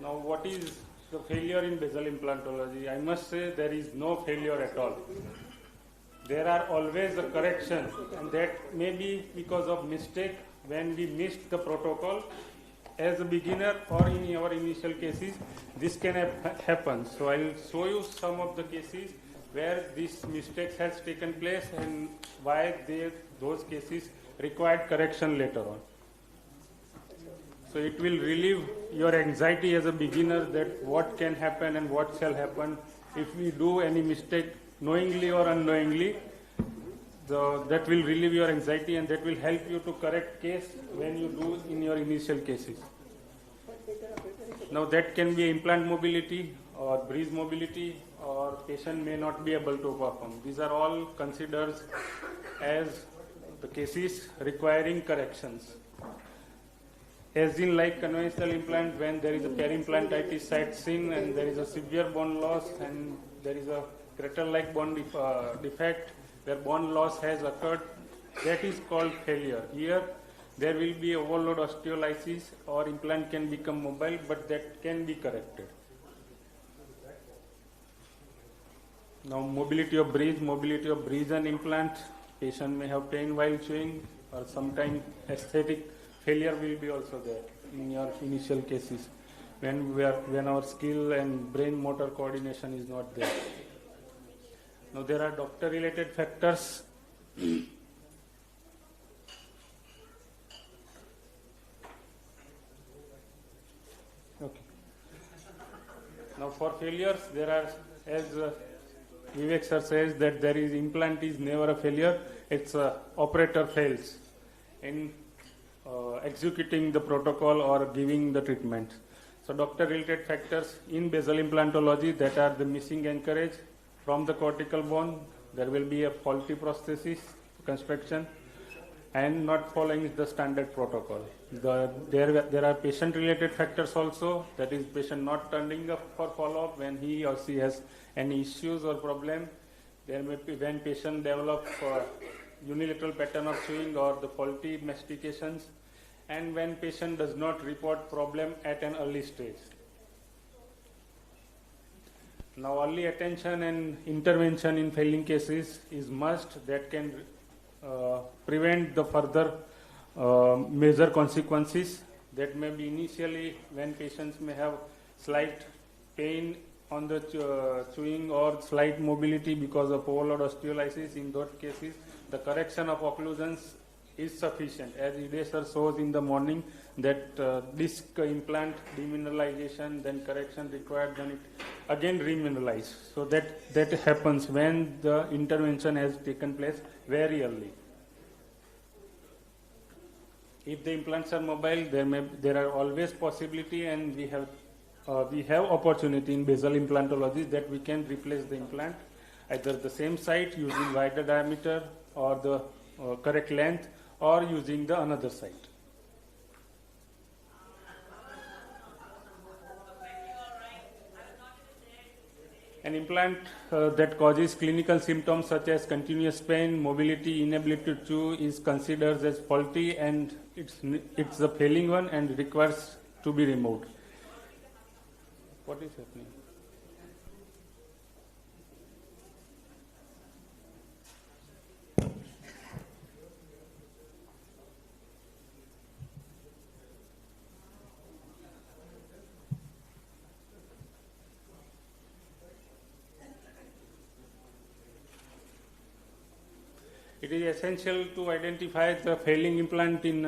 Now, what is the failure in basal implantology? I must say there is no failure at all. There are always a correction, and that may be because of mistake when we missed the protocol as a beginner or in our initial cases. This can happen. So I'll show you some of the cases where this mistake has taken place and why those cases required correction later on. So it will relieve your anxiety as a beginner that what can happen and what shall happen if we do any mistake knowingly or unknowingly. That will relieve your anxiety and that will help you to correct case when you do in your initial cases. Now that can be implant mobility or breeze mobility, or patient may not be able to perform. These are all considered as the cases requiring corrections. As in like conventional implant, when there is a peri-implantitis sets in and there is a severe bone loss and there is a crater-like bone defect where bone loss has occurred, that is called failure. Here there will be overload osteolysis or implant can become mobile, but that can be corrected. Now mobility of breeze and implant. Patient may have pain while chewing, or sometimes aesthetic failure will be also there in your initial cases when our skill and brain motor coordination is not there. Now there are doctor related factors. Okay. Now for failures, there are, as Vivek sir says, that there is implant is never a failure. It's operator fails in executing the protocol or giving the treatment. So doctor related factors in basal implantology, that are the missing anchorage from the cortical bone, there will be a faulty prosthesis construction and not following the standard protocol. There are patient related factors also, that is patient not turning up for follow-up when he or she has any issues or problem. There may be when patient develop unilateral pattern of chewing or the faulty mastications, and when patient does not report problem at an early stage. Now early attention and intervention in failing cases is must. That can prevent the further major consequences. That may be initially when patients may have slight pain on the chewing or slight mobility because of overload osteolysis. In those cases, the correction of occlusions is sufficient. As Ide sir shows in the morning, that disc implant demineralization, then correction required, then it again remineralize. So that happens when the intervention has taken place very early. If the implants are mobile, there are always possibility, and we have opportunity in basal implantology that we can replace the implant either the same site using wider diameter or the correct length, or using the another site. An implant that causes clinical symptoms such as continuous pain, mobility, inability to chew is considered as faulty, and it's a failing one and requires to be removed. What is happening? It is essential to identify the failing implant in